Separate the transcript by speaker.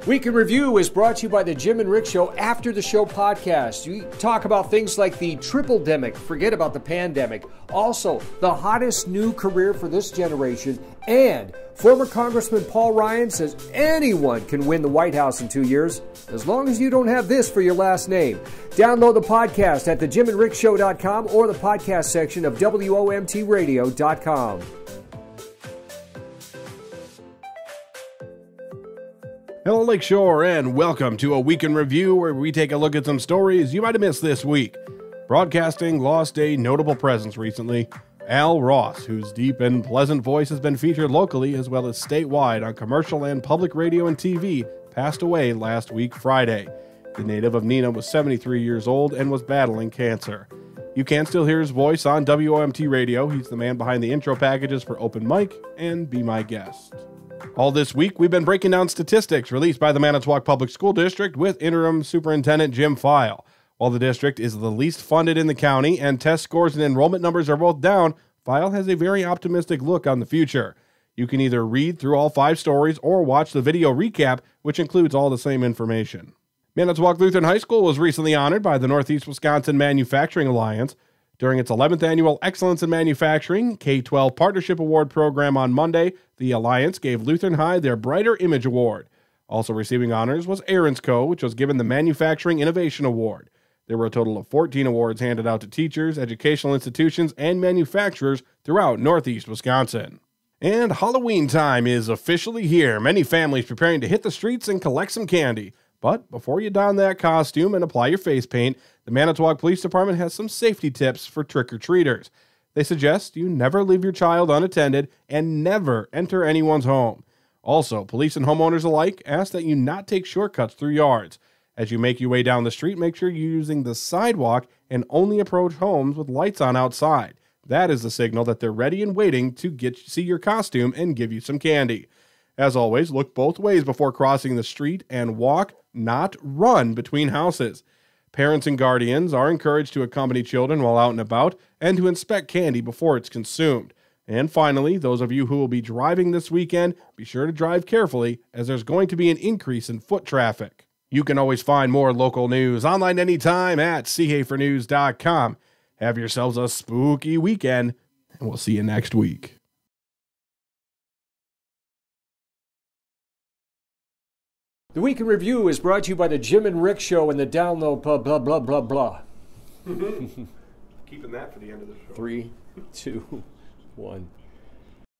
Speaker 1: Week in Review is brought to you by the Jim and Rick Show After the Show podcast. We talk about things like the triple-demic, forget about the pandemic, also the hottest new career for this generation, and former Congressman Paul Ryan says anyone can win the White House in 2 years, as long as you don't have this for your last name. Download the podcast at thejimandrickshow.com or the podcast section of WOMTradio.com.
Speaker 2: Hello, Lakeshore, and welcome to a Week in Review where we take a look at some stories you might have missed this week. Broadcasting lost a notable presence recently. Al Ross, whose deep and pleasant voice has been featured locally as well as statewide on commercial and public radio and TV, passed away last week Friday. The native of Neenah was 73 years old and was battling cancer. You can still hear his voice on WOMT Radio. He's the man behind the intro packages for Open Mic and Be My Guest. All this week, we've been breaking down statistics released by the Manitowoc Public School District with Interim Superintendent Jim File. While the district is the least funded in the county and test scores and enrollment numbers are both down, File has a very optimistic look on the future. You can either read through all 5 stories or watch the video recap, which includes all the same information. Manitowoc Lutheran High School was recently honored by the Northeast Wisconsin Manufacturing Alliance. During its 11th annual Excellence in Manufacturing K-12 Partnership Award program on Monday, the Alliance gave Lutheran High their Brighter Image Award. Also receiving honors was Aaron's Co., which was given the Manufacturing Innovation Award. There were a total of 14 awards handed out to teachers, educational institutions, and manufacturers throughout Northeast Wisconsin. And Halloween time is officially here. Many families preparing to hit the streets and collect some candy. But before you don that costume and apply your face paint, the Manitowoc Police Department has some safety tips for trick-or-treaters. They suggest you never leave your child unattended and never enter anyone's home. Also, police and homeowners alike ask that you not take shortcuts through yards. As you make your way down the street, make sure you're using the sidewalk and only approach homes with lights on outside. That is the signal that they're ready and waiting to see your costume and give you some candy. As always, look both ways before crossing the street and walk, not run between houses. Parents and guardians are encouraged to accompany children while out and about and to inspect candy before it's consumed. And finally, those of you who will be driving this weekend, be sure to drive carefully as there's going to be an increase in foot traffic. You can always find more local news online anytime at Seehafernews.com. Have yourselves a spooky weekend, and we'll see you next week.
Speaker 1: The Week in Review is brought to you by the Jim and Rick Show and the Download blah, blah, blah, blah, blah.
Speaker 2: Keeping that for the end of the show.
Speaker 1: 3, 2, 1.